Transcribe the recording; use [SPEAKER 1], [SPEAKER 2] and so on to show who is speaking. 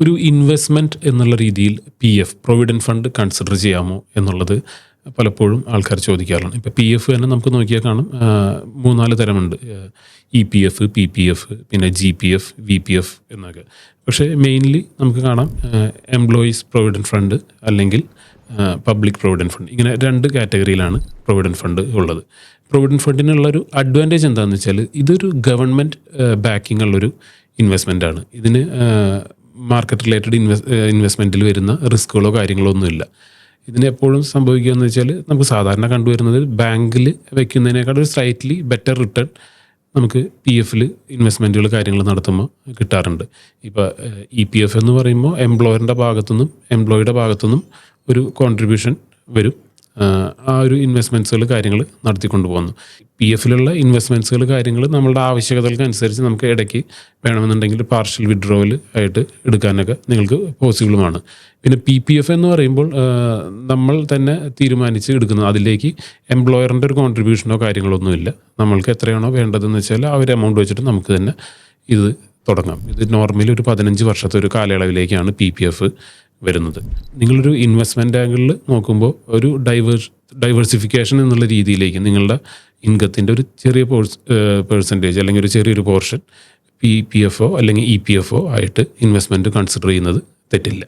[SPEAKER 1] ഒരു ഇൻവെസ്റ്റ്മെൻറ്റ് എന്നുള്ള രീതിയിൽ P F provident fund consider ചെയ്യാമോ എന്നുള്ളത് പലപ്പോഴും ആൾക്കാർ ചോദിക്കാറുണ്ട്. ഇപ്പോൾ പി എഫ് തന്നെ നമുക്ക് നോക്കിയാൽ കാണും 3-4 തരമുണ്ട്. E P F, P P F, പിന്നെ G P F, V P F എന്നൊക്കെ. പക്ഷേ മെയിൻലി നമുക്ക് കാണാം എംപ്ലോയീസ് പ്രൊവിഡൻറ്റ് ഫണ്ട് അല്ലെങ്കിൽ പബ്ലിക് പ്രൊവിഡൻറ്റ് ഫണ്ട്, ഇങ്ങനെ 2 കാറ്റഗറിയിലാണ് പ്രൊവിഡൻറ്റ് ഫണ്ട് ഉള്ളത്. പ്രൊവിഡൻറ്റ് ഫണ്ടിനുള്ളൊരു അഡ്വാൻറ്റേജ് എന്താണെന്ന് വെച്ചാൽ ഇതൊരു ഗവൺമെൻറ് ബാക്കിംഗ് ഉള്ളൊരു ഇൻവെസ്റ്റ്മെൻറ്റാണ്. ഇതിന് മാർക്കറ്റ് റിലേറ്റഡ് ഇൻവെസ്റ്റ്മെൻറ്റിൽ വരുന്ന റിസ്ക്കുകളോ കാര്യങ്ങളോ ഒന്നുമില്ല. ഇതിന് എപ്പോഴും സംഭവിക്കുക എന്ന് വെച്ചാൽ നമുക്ക് സാധാരണ കണ്ടുവരുന്നത് ബാങ്കിൽ വയ്ക്കുന്നതിനേക്കാൾ ഒരു സ്ലൈറ്റ്ലി ബെറ്റർ റിട്ടേൺ നമുക്ക് പി എഫിൽ ഇൻവെസ്റ്റ്മെൻറ്റുകൾ കാര്യങ്ങൾ നടത്തുമ്പോൾ കിട്ടാറുണ്ട്. ഇപ്പോൾ ഇ പി എഫ് എന്ന് പറയുമ്പോൾ എംപ്ലോയറിൻ്റെ ഭാഗത്തുനിന്നും എംപ്ലോയിയുടെ ഭാഗത്തുനിന്നും ഒരു കോൺട്രിബ്യൂഷൻ വരും. ആ ഒരു ഇൻവെസ്റ്റ്മെൻറ്റ്സുകൾ കാര്യങ്ങൾ നടത്തിക്കൊണ്ട് പോകുന്നു. പി എഫിലുള്ള ഇൻവെസ്റ്റ്മെൻറ്റ്സുകൾ കാര്യങ്ങൾ നമ്മളുടെ ആവശ്യകതകൾക്ക് അനുസരിച്ച് നമുക്ക് ഇടയ്ക്ക് വേണമെന്നുണ്ടെങ്കിൽ പാർഷ്യൽ വിഡ്രോവൽ ആയിട്ട് എടുക്കാനൊക്കെ നിങ്ങൾക്ക് പോസിബിളുമാണ്. പിന്നെ പി പി എഫ് എന്ന് പറയുമ്പോൾ നമ്മൾ തന്നെ തീരുമാനിച്ച് എടുക്കുന്നത്, അതിലേക്ക് എംപ്ലോയറിൻ്റെ ഒരു കോൺട്രിബ്യൂഷനോ കാര്യങ്ങളോ ഒന്നുമില്ല. നമ്മൾക്ക് എത്രയാണോ വേണ്ടതെന്ന് വെച്ചാൽ ആ ഒരു എമൗണ്ട് വെച്ചിട്ട് നമുക്ക് തന്നെ ഇത് തുടങ്ങാം. ഇത് നോർമലി ഒരു 15 വർഷത്തെ ഒരു കാലയളവിലേക്കാണ് പി പി എഫ് വരുന്നത്. നിങ്ങളൊരു ഇൻവെസ്റ്റ്മെൻറ്റ് ആംഗിളിൽ നോക്കുമ്പോൾ ഒരു ഡൈവേഴ്സിഫിക്കേഷൻ എന്നുള്ള രീതിയിലേക്ക് നിങ്ങളുടെ ഇൻകത്തിൻ്റെ ഒരു ചെറിയ പേഴ്സൻറ്റേജ് അല്ലെങ്കിൽ ഒരു ചെറിയൊരു portion P P F O അല്ലെങ്കിൽ ഇ പി എഫ് ഒ ആയിട്ട് ഇൻവെസ്റ്റ്മെൻറ്റ് കൺസിഡർ ചെയ്യുന്നത് തെറ്റില്ല.